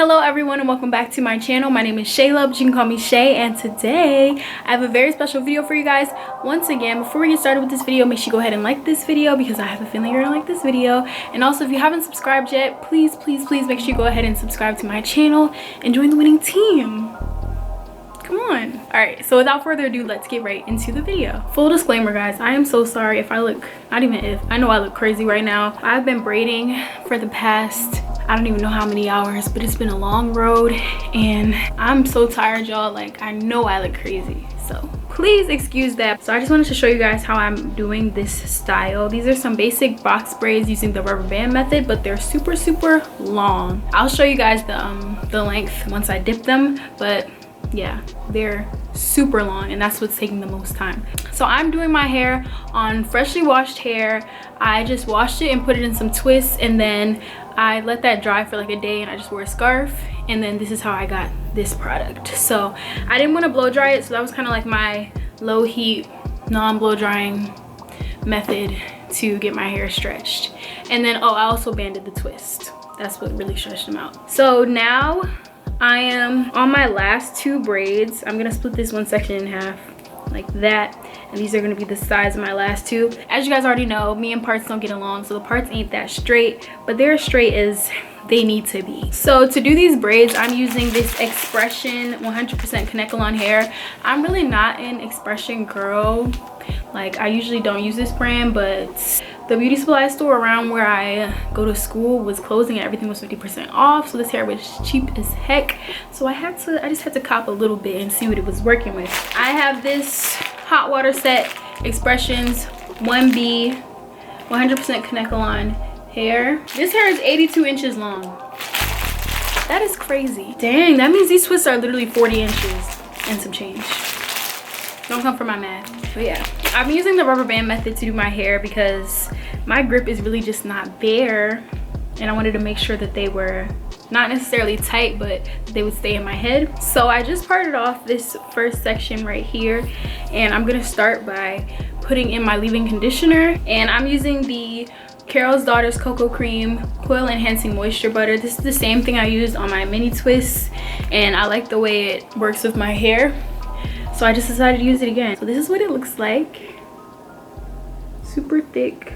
Hello everyone and welcome back to my channel. My name is Shayla, but you can call me Shay, and today I have a very special video for you guys. Once again, before we get started with this video, make sure you go ahead and like this video because I have a feeling you're gonna like this video. And also, if you haven't subscribed yet, please make sure you go ahead and subscribe to my channel and join the winning team. Come on. All right, so without further ado, let's get right into the video. Full disclaimer, guys, I am so sorry if I look, not even if, I know I look crazy right now. I've been braiding for the past, I don't even know how many hours, but it's been a long road and I'm so tired, y'all. Like, I know I look crazy, so please excuse that. So I just wanted to show you guys how I'm doing this style. These are some basic box braids using the rubber band method, but they're super long. I'll show you guys the length once I dip them, but yeah, they're super long and that's what's taking the most time. So I'm doing my hair on freshly washed hair. I just washed it and put it in some twists, and then I let that dry for like a day, and I just wore a scarf, and then this is how I got this product. So I didn't want to blow dry it, so that was kind of like my low heat non-blow drying method to get my hair stretched. And then I also banded the twist. That's what really stretched them out. So now I am on my last two braids. I'm gonna split this one section in half like that, and these are gonna be the size of my last two. As you guys already know, me and parts don't get along, so the parts ain't that straight, but they're as straight as they need to be. So to do these braids, I'm using this Expression 100% Kenekalon hair. I'm really not an Expression girl. Like, I usually don't use this brand, but the beauty supply store around where I go to school was closing and everything was 50% off, so this hair was cheap as heck. So I just had to cop a little bit and see what it was working with. I have this hot water set Expressions 1B 100% Kenekalon hair. This hair is 82 inches long. That is crazy. Dang, that means these twists are literally 40 inches and some change. Don't come for my math. But yeah, I'm using the rubber band method to do my hair because my grip is really just not there, and I wanted to make sure that they were not necessarily tight, but they would stay in my head. So I just parted off this first section right here, and I'm gonna start by putting in my leave-in conditioner, and I'm using the Carol's Daughter's Cocoa Cream Coil Enhancing Moisture Butter. This is the same thing I used on my mini twists, and I like the way it works with my hair, so I just decided to use it again. So this is what it looks like. Super thick.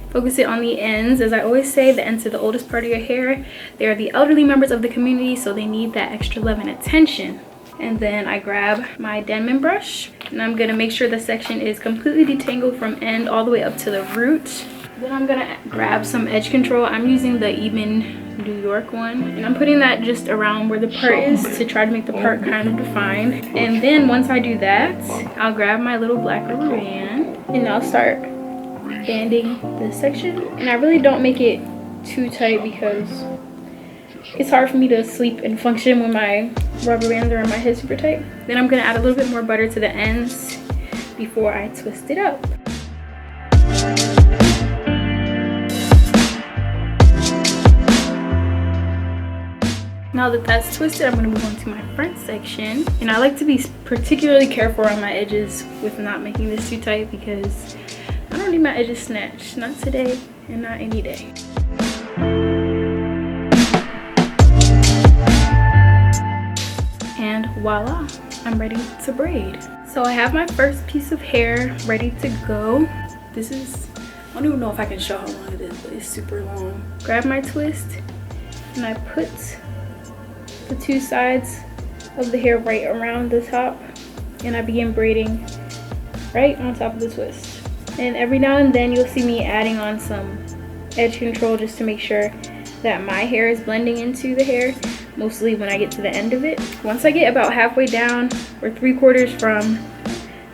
Focus it on the ends. As I always say, the ends are the oldest part of your hair. They are the elderly members of the community, so they need that extra love and attention. And then I grab my Denman brush, and I'm gonna make sure the section is completely detangled from end all the way up to the root. Then I'm gonna grab some edge control. I'm using the Eben New York one, and I'm putting that just around where the part is to try to make the part kind of defined. And then once I do that, I'll grab my little black rubber band and I'll start banding this section. And I really don't make it too tight because it's hard for me to sleep and function when my rubber bands are on my head super tight. Then I'm gonna add a little bit more butter to the ends before I twist it up. Now that that's twisted, I'm gonna move on to my front section. And I like to be particularly careful around my edges with not making this too tight because I don't need my edges snatched. Not today and not any day. And voila, I'm ready to braid. So I have my first piece of hair ready to go. This is, I don't even know if I can show how long it is, but it's super long. Grab my twist and I put the two sides of the hair right around the top, and I begin braiding right on top of the twist. And every now and then you'll see me adding on some edge control just to make sure that my hair is blending into the hair, mostly when I get to the end of it. Once I get about halfway down or 3/4 from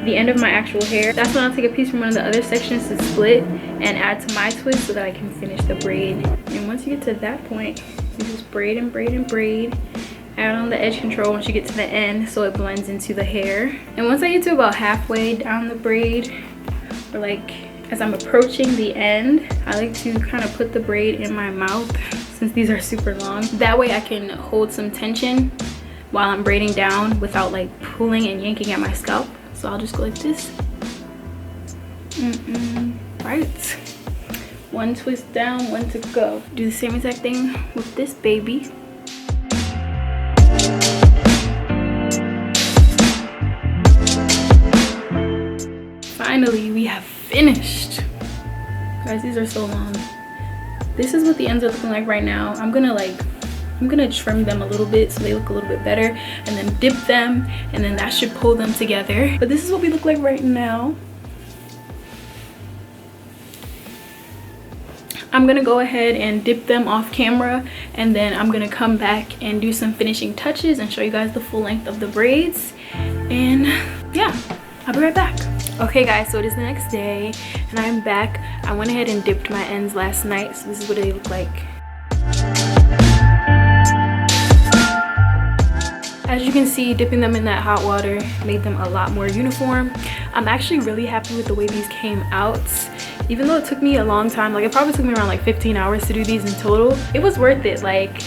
the end of my actual hair, that's when I'll take a piece from one of the other sections to split and add to my twist so that I can finish the braid. And once you get to that point, you just braid and braid and braid. Add on the edge control once you get to the end so it blends into the hair. And once I get to about halfway down the braid, or like as I'm approaching the end, I like to kind of put the braid in my mouth since these are super long. That way I can hold some tension while I'm braiding down without like pulling and yanking at my scalp. So I'll just go like this. Right. One twist down, one to go. Do the same exact thing with this baby. finished. Guys, these are so long. This is what the ends are looking like right now. I'm gonna trim them a little bit so they look a little bit better, and then dip them, and then that should pull them together. But this is what we look like right now. I'm gonna go ahead and dip them off camera, and then I'm gonna come back and do some finishing touches and show you guys the full length of the braids. And yeah, I'll be right back. Okay guys, so it is the next day and I'm back. I went ahead and dipped my ends last night, so this is what they look like. As you can see, dipping them in that hot water made them a lot more uniform. I'm actually really happy with the way these came out. Even though it took me a long time, like it probably took me around like 15 hours to do these in total, it was worth it. Like,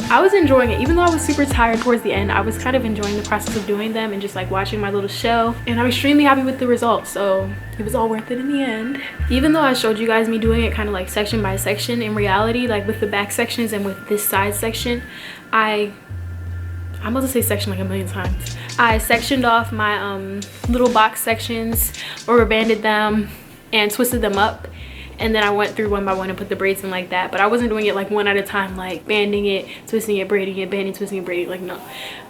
I was enjoying it. Even though I was super tired towards the end, I was kind of enjoying the process of doing them and just like watching my little show. And I'm extremely happy with the results, so it was all worth it in the end. Even though I showed you guys me doing it kind of like section by section, in reality, like with the back sections and with this side section, I'm about to say section like a million times. I sectioned off my little box sections, rubber banded them and twisted them up, and then I went through one by one and put the braids in like that. But I wasn't doing it like one at a time, like banding it, twisting it, braiding it, banding, twisting it, braiding. Like, no,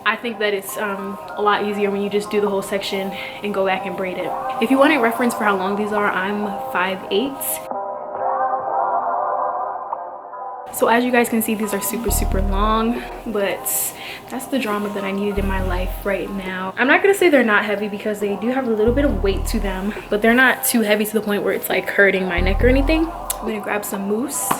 I think that it's a lot easier when you just do the whole section and go back and braid it. If you want a reference for how long these are, I'm 5'8". So as you guys can see, these are super long, but that's the drama that I needed in my life right now. I'm not gonna say they're not heavy because they do have a little bit of weight to them, but they're not too heavy to the point where it's like hurting my neck or anything. I'm gonna grab some mousse.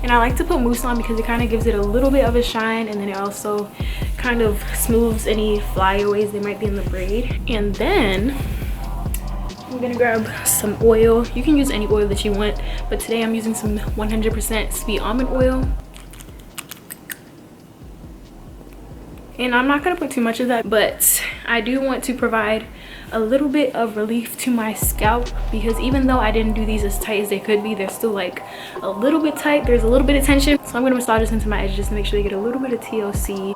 And I like to put mousse on because it kind of gives it a little bit of a shine, and then it also kind of smooths any flyaways they might be in the braid. And then I'm gonna grab some oil. You can use any oil that you want, but today I'm using some 100% sweet almond oil. And I'm not gonna put too much of that, but I do want to provide a little bit of relief to my scalp, because even though I didn't do these as tight as they could be, they're still like a little bit tight. There's a little bit of tension. So I'm gonna massage this into my edges just to make sure they get a little bit of TLC.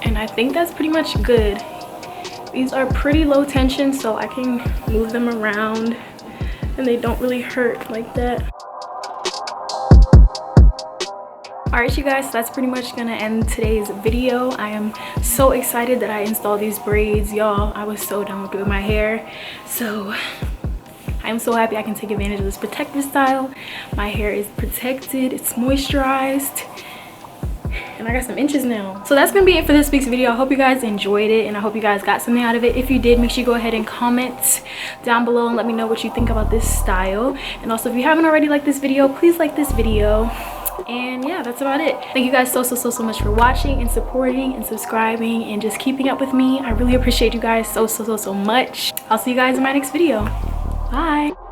And I think that's pretty much good. These are pretty low tension, so I can move them around and they don't really hurt like that. Alright you guys, so that's pretty much gonna end today's video. I am so excited that I installed these braids, y'all. I was so done with doing my hair, so I am so happy I can take advantage of this protective style. My hair is protected, it's moisturized, and I got some inches now. So that's gonna be it for this week's video. I hope you guys enjoyed it and I hope you guys got something out of it. If you did, make sure you go ahead and comment down below and let me know what you think about this style. And also, if you haven't already liked this video, please like this video. And yeah, that's about it. Thank you guys so much for watching and supporting and subscribing and just keeping up with me. I really appreciate you guys so much. I'll see you guys in my next video. Bye.